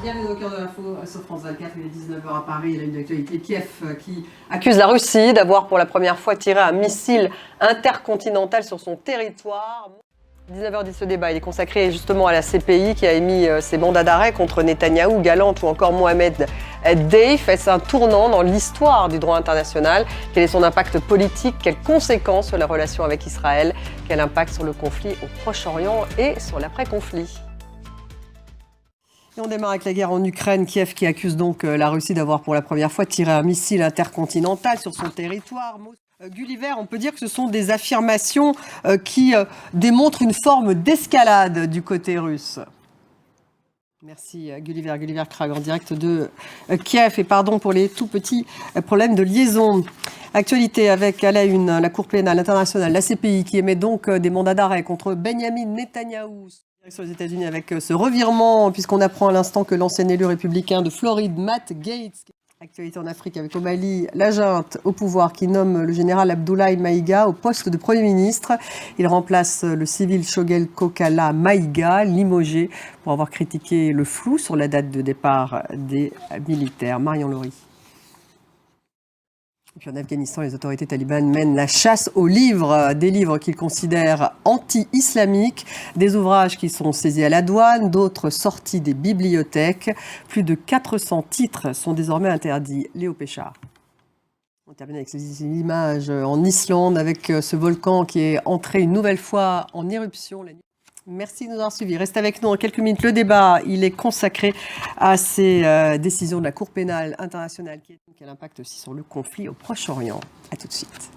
Bienvenue au cœur de l'info sur France 24, il est 19h à Paris, il a une actualité. Kiev qui accuse la Russie d'avoir pour la première fois tiré un missile intercontinental sur son territoire. 19h10, ce débat il est consacré justement à la CPI qui a émis ses mandats d'arrêt contre Netanyahou, Galante ou encore Mohamed Deif. Est-ce un tournant dans l'histoire du droit international? Quel est son impact politique? Quelles conséquences sur la relation avec Israël? Quel impact sur le conflit au Proche-Orient et sur l'après-conflit? Et on démarre avec la guerre en Ukraine. Kiev qui accuse donc la Russie d'avoir pour la première fois tiré un missile intercontinental sur son territoire. Gulliver, on peut dire que ce sont des affirmations qui démontrent une forme d'escalade du côté russe. Merci Gulliver Krag en direct de Kiev et pardon pour les tout petits problèmes de liaison. Actualité avec à la une la Cour pénale internationale, la CPI qui émet donc des mandats d'arrêt contre Benjamin Netanyahou. Direction les États-Unis avec ce revirement, puisqu'on apprend à l'instant que l'ancien élu républicain de Floride, Matt Gaetz, actualité en Afrique avec au Mali, la junte au pouvoir qui nomme le général Abdoulaye Maïga au poste de Premier ministre. Il remplace le civil Shogel Kokala Maïga, limogé pour avoir critiqué le flou sur la date de départ des militaires. Marion Laurie. Et puis en Afghanistan, les autorités talibanes mènent la chasse aux livres, des livres qu'ils considèrent anti-islamiques, des ouvrages qui sont saisis à la douane, d'autres sortis des bibliothèques. Plus de 400 titres sont désormais interdits. Léo Péchard. On termine avec ces images en Islande, avec ce volcan qui est entré une nouvelle fois en éruption la nuit. Merci de nous avoir suivis. Reste avec nous en quelques minutes. Le débat, il est consacré à ces décisions de la Cour pénale internationale qui a un impact aussi sur le conflit au Proche-Orient. À tout de suite.